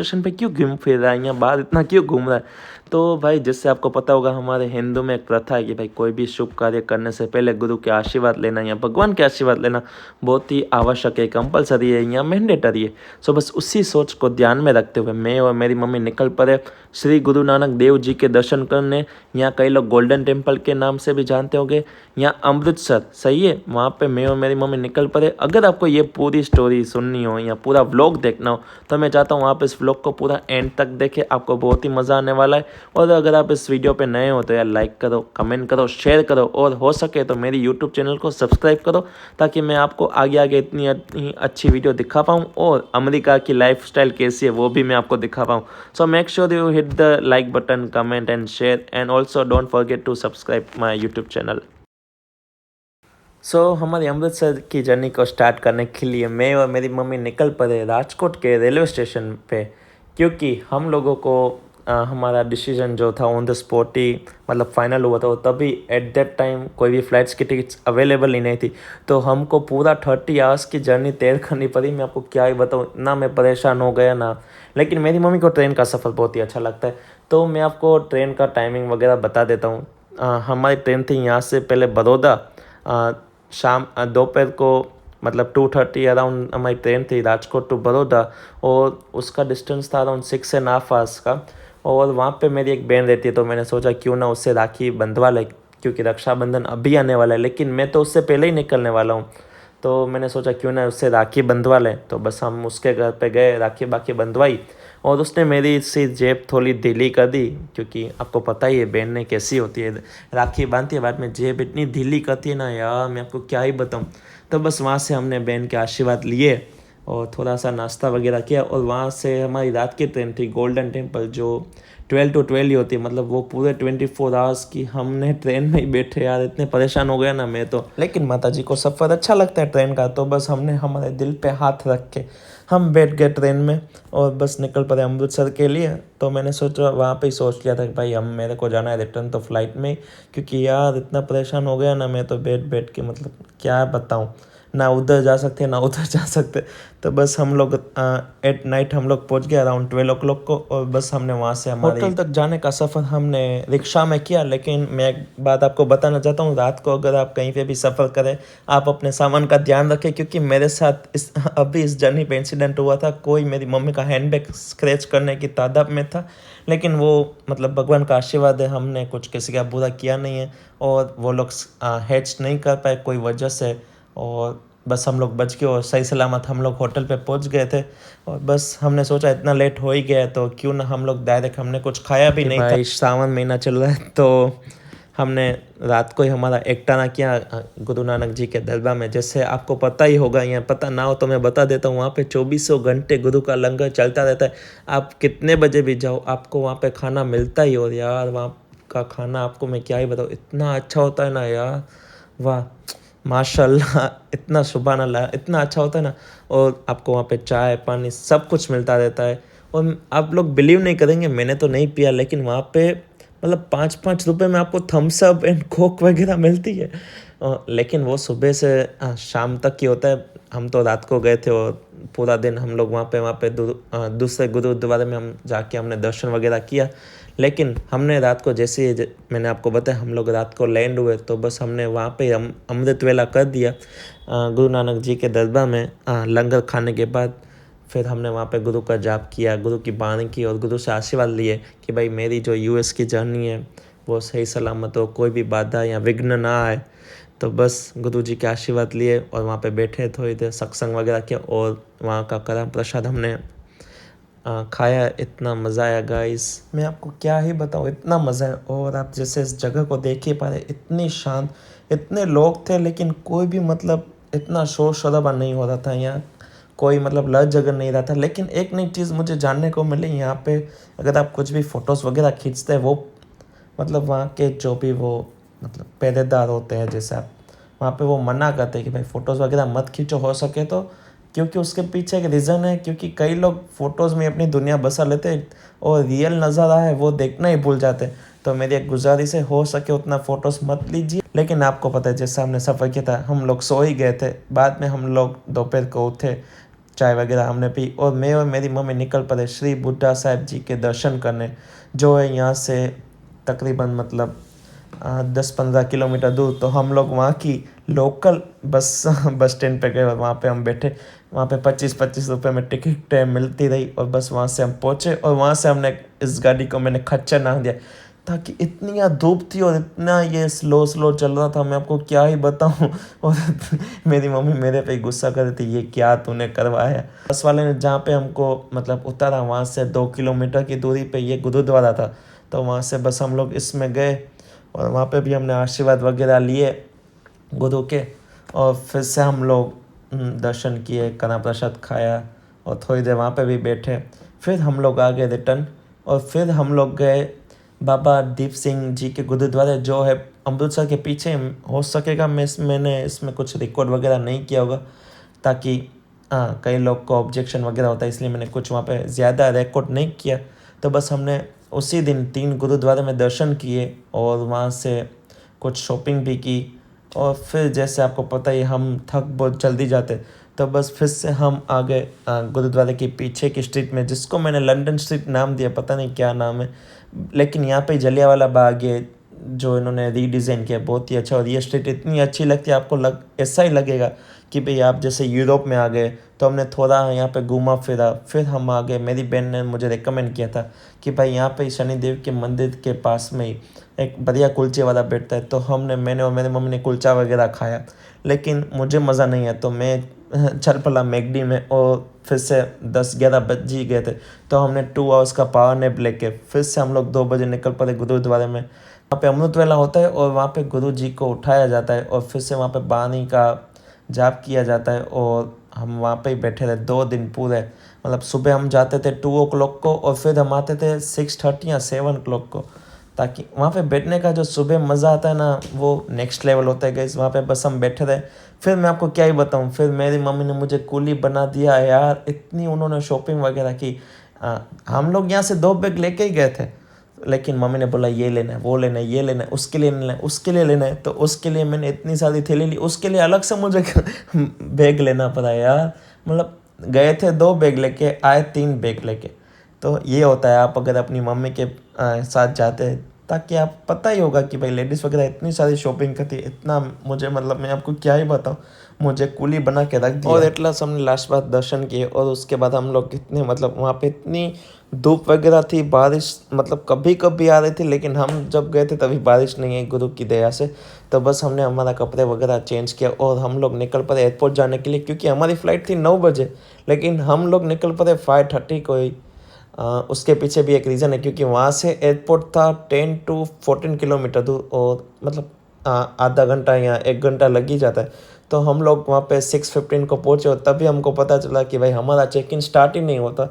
Station पे क्यों घूम फिर रहा है, यहाँ बाहर इतना क्यों घूम रहा है। तो भाई जैसे आपको पता होगा हमारे हिंदू में एक प्रथा है कि भाई कोई भी शुभ कार्य करने से पहले गुरु के आशीर्वाद लेना या भगवान के आशीर्वाद लेना बहुत ही आवश्यक है, कंपलसरी है या मैंडेटरी है। सो बस उसी सोच को ध्यान में रखते हुए मैं और मेरी मम्मी निकल पड़े श्री गुरु नानक देव जी के दर्शन करने। यहाँ कई लोग गोल्डन टेम्पल के नाम से भी जानते होंगे, यहाँ अमृतसर, सही है, वहाँ पे मैं और मेरी मम्मी निकल पड़े। अगर आपको ये पूरी स्टोरी सुननी हो या पूरा व्लॉग देखना हो तो मैं चाहता हूँ आप इस व्लॉग को पूरा एंड तक देखें, आपको बहुत ही मज़ा आने वाला है। और अगर आप इस वीडियो पे नए हो तो यार लाइक करो, कमेंट करो, शेयर करो और हो सके तो मेरी यूट्यूब चैनल को सब्सक्राइब करो ताकि मैं आपको आगे आगे इतनी अच्छी वीडियो दिखा पाऊँ और अमेरिका की लाइफस्टाइल कैसी है वो भी मैं आपको दिखा पाऊँ। So make sure you hit the like button, comment and share and also don't forget to subscribe my YouTube channel. हमारी अमृतसर की जर्नी को स्टार्ट करने के लिए मैं और मेरी मम्मी निकल पड़े राजकोट के रेलवे स्टेशन पे, क्योंकि हम लोगों को हमारा डिसीजन जो था ऑन द स्पॉट ही मतलब फाइनल हुआ था। और तभी एट दैट टाइम कोई भी फ़्लाइट्स की टिकट्स अवेलेबल ही नहीं थी, तो हमको पूरा 30 आवर्स की जर्नी तय करनी पड़ी। मैं आपको क्या ही बताऊँ, इतना मैं परेशान हो गया ना। लेकिन मेरी मम्मी को ट्रेन का सफ़र बहुत ही अच्छा लगता है, तो मैं आपको ट्रेन का टाइमिंग वगैरह बता देता हूँ। हमारी ट्रेन थी यहाँ से पहले बड़ौदा, शाम दोपहर को मतलब 2:30 अराउंड हमारी ट्रेन थी राजकोट टू बड़ौदा, और उसका डिस्टेंस था अराउंड 6.5 आवर्स का। और वहाँ पे मेरी एक बहन रहती है, तो मैंने सोचा क्यों ना उससे राखी बंधवा ले, क्योंकि रक्षाबंधन अभी आने वाला है लेकिन मैं तो उससे पहले ही निकलने वाला हूँ। तो मैंने सोचा क्यों ना उससे राखी बंधवा लें, तो बस हम उसके घर पे गए, राखी बाखी बंधवाई और उसने मेरी सी जेब थोड़ी ढीली कर दी, क्योंकि आपको पता ही है बहन ने कैसी होती है, राखी बांधती है बाद में जेब इतनी ढीली करती है ना यार, मैं आपको क्या ही बताऊँ। तो बस वहाँ से हमने बहन के आशीर्वाद लिए और थोड़ा सा नाश्ता वगैरह किया, और वहाँ से हमारी रात की ट्रेन थी गोल्डन टेम्पल जो 12 to 12 ही होती है, मतलब वो पूरे 24 आवर्स की हमने ट्रेन में ही बैठे यार, इतने परेशान हो गया ना मैं तो। लेकिन माता जी को सफ़र अच्छा लगता है ट्रेन का, तो बस हमने हमारे दिल पे हाथ रख के हम बैठ गए ट्रेन में और बस निकल पड़े अमृतसर के लिए। तो मैंने सोचा वहाँ पे ही सोच लिया था कि भाई हम मेरे को जाना है रिटर्न तो फ़्लाइट में, क्योंकि यार इतना परेशान हो गया ना मैं तो बैठ बैठ के, मतलब क्या बताऊँ, ना उधर जा सकते ना उधर जा सकते। तो बस हम लोग एट नाइट हम लोग पहुँच गए अराउंड 12 o'clock को, और बस हमने वहाँ से हमारे होटल तक जाने का सफ़र हमने रिक्शा में किया। लेकिन मैं एक बात आपको बताना चाहता हूँ, रात को अगर आप कहीं पे भी सफ़र करें आप अपने सामान का ध्यान रखें, क्योंकि मेरे साथ अभी इस जर्नी पे इंसिडेंट हुआ था। कोई मेरी मम्मी का हैंडबैग स्क्रैच करने की तादाद में था, लेकिन वो मतलब भगवान का आशीर्वाद है, हमने कुछ किसी का बुरा किया नहीं है और वो लोग हैच नहीं कर पाए कोई वजह से, और बस हम लोग बच गए और सही सलामत हम लोग होटल पे पहुंच गए थे। और बस हमने सोचा इतना लेट हो ही गया तो क्यों ना हम लोग डायरेक्ट, हमने कुछ खाया भी नहीं था, सावन महीना चल रहा है, तो हमने रात को ही हमारा एकटाना किया गुरु नानक जी के दरबार में। जैसे आपको पता ही होगा, या पता ना हो तो मैं बता देता हूँ, वहाँ पे 24 घंटे गुरु का लंगर चलता रहता है। आप कितने बजे भी जाओ आपको वहाँ पे खाना मिलता ही। और यार वहाँ का खाना आपको मैं क्या ही बताऊँ, इतना अच्छा होता है ना यार, वाह माशाल्लाह, इतना सुभान अल्लाह, इतना अच्छा होता है ना। और आपको वहाँ पे चाय पानी सब कुछ मिलता रहता है। और आप लोग बिलीव नहीं करेंगे, मैंने तो नहीं पिया, लेकिन वहाँ पे मतलब 5-5 रुपए में आपको थम्स अप एंड कोक वगैरह मिलती है। लेकिन वो सुबह से शाम तक ही होता है। हम तो रात को गए थे और पूरा दिन हम लोग वहाँ पे दूसरे गुरुद्वारे में हम जाके हमने दर्शन वगैरह किया। लेकिन हमने रात को जैसे ही मैंने आपको बताया हम लोग रात को लैंड हुए, तो बस हमने वहाँ पे अमृत वेला कर दिया गुरु नानक जी के दरबार में। लंगर खाने के बाद फिर हमने वहाँ पे गुरु का जाप किया, गुरु की बाणी की और गुरु से आशीर्वाद लिए कि भाई मेरी जो यूएस की जर्नी है वो सही सलामत हो, कोई भी बाधा या विघ्न ना आए। तो बस गुरु जी के आशीर्वाद लिए और वहाँ पे बैठे थोड़ी देर सत्संग वगैरह किया, और वहाँ का कड़ा प्रसाद हमने खाया। इतना मज़ा आया गाइस, मैं आपको क्या ही बताऊँ, इतना मज़ा है। और आप जैसे इस जगह को देख ही पा रहे, इतनी शांत, इतने लोग थे लेकिन कोई भी मतलब इतना शोर शराबा नहीं हो रहा था यहाँ, कोई मतलब लड़ झगड़ नहीं रहा था। लेकिन एक नई चीज़ मुझे जानने को मिली यहाँ पे, अगर आप कुछ भी फ़ोटोज़ वगैरह खींचते हैं वो मतलब वहाँ के जो भी वो मतलब पहरेदार होते हैं, जैसे आप वहाँ पे वो मना करते हैं कि भाई फ़ोटोज़ वगैरह मत खींचो हो सके तो, क्योंकि उसके पीछे एक रीज़न है, क्योंकि कई लोग फ़ोटोज़ में अपनी दुनिया बसा लेते हैं और रियल नज़ारा है वो देखना ही भूल जाते हैं। तो मेरी एक गुजारिश है, हो सके उतना फ़ोटोज़ मत लीजिए। लेकिन आपको पता है जैसा हमने सफ़र किया था, हम लोग सो ही गए थे, बाद में हम लोग दोपहर को उठे चाय वगैरह हमने पी और मैं और मेरी मम्मी निकल पड़े श्री बुड्ढा साहिब जी के दर्शन करने, जो है यहाँ से तकरीबन मतलब 10-15 किलोमीटर दूर। तो हम लोग वहाँ की लोकल बस बस स्टैंड पे गए और वहाँ पे हम बैठे। वहाँ पे 25-25 रुपये में टिकट मिलती रही और बस वहाँ से हम पहुँचे और वहाँ से हमने इस गाड़ी को मैंने खच्चर नाम दिया, ताकि इतनी यहाँ धूप थी और इतना ये स्लो स्लो चल रहा था, मैं आपको क्या ही बताऊँ। और मेरी मम्मी मेरे पे गुस्सा कर रही थी, ये क्या तूने करवाया। बस वाले ने जहाँ पे हमको मतलब उतारा, वहाँ से 2 किलोमीटर की दूरी पे ये गुरुद्वारा था। तो वहाँ से बस हम लोग इसमें गए और वहाँ पे भी हमने आशीर्वाद वगैरह लिए गुरु के, और फिर से हम लोग दर्शन किए, कना प्रसाद खाया और थोड़ी देर वहाँ पे भी बैठे। फिर हम लोग आ गए रिटर्न और फिर हम लोग गए बाबा दीप सिंह जी के गुरुद्वारे, जो है अमृतसर के पीछे। हो सकेगा मैंने इसमें कुछ रिकॉर्ड वगैरह नहीं किया होगा, ताकि कई लोग को ऑब्जेक्शन वगैरह होता है, इसलिए मैंने कुछ वहाँ पे ज़्यादा रिकॉर्ड नहीं किया। तो बस हमने उसी दिन 3 गुरुद्वारे में दर्शन किए और वहाँ से कुछ शॉपिंग भी की। और फिर जैसे आपको पता ही हम थक बहुत जल्दी जाते, तो बस फिर से हम आ गए गुरुद्वारे के पीछे की स्ट्रीट में, जिसको मैंने लंदन स्ट्रीट नाम दिया, पता नहीं क्या नाम है। लेकिन यहाँ पे जलियांवाला बाग है जो इन्होंने रीडिज़ाइन किया, बहुत ही अच्छा। और ये स्ट्रीट इतनी अच्छी लगती है, आपको ऐसा ही लगेगा कि भाई आप जैसे यूरोप में आ गए। तो हमने थोड़ा यहाँ पे घूमा फिरा, फिर हम आ गए। मेरी बहन ने मुझे रिकमेंड किया था कि भाई यहाँ पे शनिदेव के मंदिर के पास में ही एक बढ़िया कुलचे वाला बैठता है। तो मैंने और मेरी मम्मी ने कुलचा वगैरह खाया, लेकिन मुझे मज़ा नहीं आया। तो मैं चल पड़ा मैकडी में और फिर से 10-11 बज ही गए थे। तो हमने 2 आवर्स का पावर नैप लेके फिर से हम लोग 2 बजे निकल पड़े गुरुद्वारे में। वहाँ पे अमृत वेला होता है और वहाँ पे गुरु जी को उठाया जाता है और फिर से वहाँ पे बानी का जाप किया जाता है। और हम वहाँ पे ही बैठे रहे 2 दिन पूरे। मतलब सुबह हम जाते थे 2 o'clock को और फिर हम आते थे 6:30 या 7 o'clock को, ताकि वहाँ पे बैठने का जो सुबह मज़ा आता है ना, वो नेक्स्ट लेवल होता है गाइस। वहाँ पे बस हम बैठे रहे। फिर मैं आपको क्या ही बताऊँ, फिर मेरी मम्मी ने मुझे कूली बना दिया यार, इतनी उन्होंने शॉपिंग वगैरह की। हम लोग यहाँ से 2 बैग लेके ही गए थे, लेकिन मम्मी ने बोला ये लेना है, वो लेना है, ये लेना है, उसके लिए लेना है, उसके लिए लेना है। तो उसके लिए मैंने इतनी सारी थैली ली, उसके लिए अलग से मुझे बैग लेना पड़ा यार। मतलब गए थे 2 बैग लेके, आए 3 बैग लेके। तो ये होता है आप अगर अपनी मम्मी के साथ जाते हैं, ताकि आप पता ही होगा कि भाई लेडीज़ वगैरह इतनी सारी शॉपिंग करती है। इतना मुझे मतलब मैं आपको क्या ही बताऊँ, मुझे कूली बना के रख दिया। और एटलास हमने लास्ट बार दर्शन किए और उसके बाद हम लोग कितने मतलब वहाँ पे इतनी धूप वगैरह थी, बारिश मतलब कभी कभी आ रही थी, लेकिन हम जब गए थे तभी बारिश नहीं आई गुरु की दया से। तो बस हमने हमारा कपड़े वगैरह चेंज किया और हम लोग निकल पड़े एयरपोर्ट जाने के लिए, क्योंकि हमारी फ़्लाइट थी 9 बजे, लेकिन हम लोग निकल पड़े 5:30 को ही। उसके पीछे भी एक रीज़न है, क्योंकि वहाँ से एयरपोर्ट था 10 to 14 किलोमीटर दूर और मतलब आधा घंटा या 1 घंटा लग ही जाता है। तो हम लोग वहाँ पे 6:15 को पहुँचे और तभी हमको पता चला कि भाई हमारा चेक इन स्टार्ट ही नहीं होता।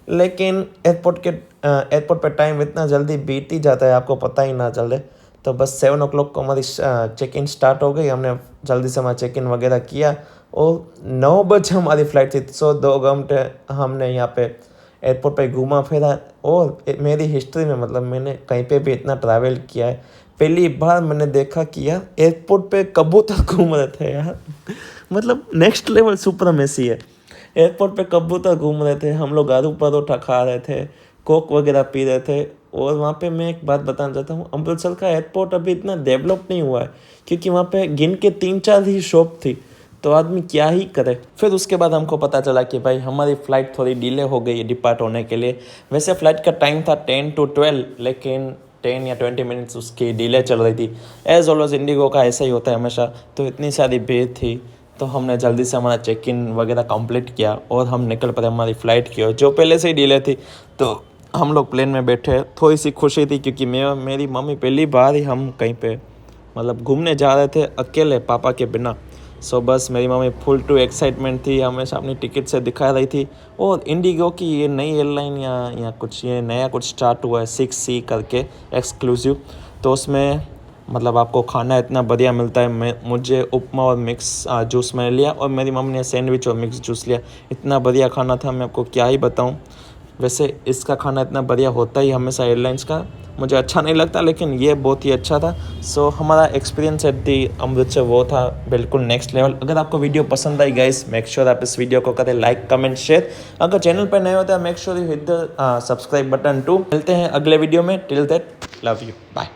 लेकिन एयरपोर्ट पे टाइम इतना जल्दी बीत ही जाता है, आपको पता ही ना चले। तो बस 7 o'clock को हमारी चेक इन स्टार्ट हो गई। हमने जल्दी से हमारा चेक इन वगैरह किया और 9 बजे हमारी फ़्लाइट थी। सो 2 घंटे हमने यहाँ पे एयरपोर्ट पे घूमा फिरा। और मेरी हिस्ट्री में मतलब मैंने कहीं पे भी इतना ट्रैवल किया है, पहली बार मैंने देखा कि यार एयरपोर्ट पे कबूतर घूम रहे थे यार। मतलब नेक्स्ट लेवल सुपरमेसी है। एयरपोर्ट पे कबूतर घूम रहे थे, हम लोग आलू परोठा खा रहे थे, कोक वगैरह पी रहे थे। और वहाँ पे मैं एक बात बताना चाहता हूँ, अमृतसर का एयरपोर्ट अभी इतना डेवलप नहीं हुआ है, क्योंकि वहाँ पे गिन के 3-4 ही शॉप थी। तो आदमी क्या ही करे। फिर उसके बाद हमको पता चला कि भाई हमारी फ़्लाइट थोड़ी डिले हो गई डिपार्ट होने के लिए। वैसे फ़्लाइट का टाइम था 10 to 12, लेकिन 10 या 20 मिनट्स उसकी डिले चल रही थी। एज़ ऑलवेज इंडिगो का ऐसा ही होता है हमेशा। तो इतनी सारी भीड़ थी, तो हमने जल्दी से हमारा चेक इन वगैरह कंप्लीट किया और हम निकल पड़े हमारी फ़्लाइट की ओर, जो पहले से ही डिले थी। तो हम लोग प्लेन में बैठे, थोड़ी सी खुशी थी, क्योंकि मेरी मम्मी पहली बार ही हम कहीं पे मतलब घूमने जा रहे थे अकेले पापा के बिना। सो बस मेरी मम्मी फुल टू एक्साइटमेंट थी, हमेशा अपनी टिकट से दिखा रही थी। और इंडिगो की ये नई एयरलाइन या कुछ ये नया कुछ स्टार्ट हुआ है 6C करके एक्सक्लूसिव। तो उसमें मतलब आपको खाना इतना बढ़िया मिलता है। मुझे उपमा और मिक्स जूस मैंने लिया और मेरी मम्मी ने सैंडविच और मिक्स जूस लिया। इतना बढ़िया खाना था, मैं आपको क्या ही बताऊँ। वैसे इसका खाना इतना बढ़िया होता ही हमेशा एयरलाइंस का, मुझे अच्छा नहीं लगता, लेकिन ये बहुत ही अच्छा था। सो हमारा एक्सपीरियंस एट दी अमृतसर वो था बिल्कुल नेक्स्ट लेवल। अगर आपको वीडियो पसंद आई गाइस, मेक श्योर आप इस वीडियो को करें लाइक कमेंट शेयर। अगर चैनल पर नए होते हैं make sure you hit the subscribe button too. मिलते हैं अगले वीडियो में, till that love you, bye.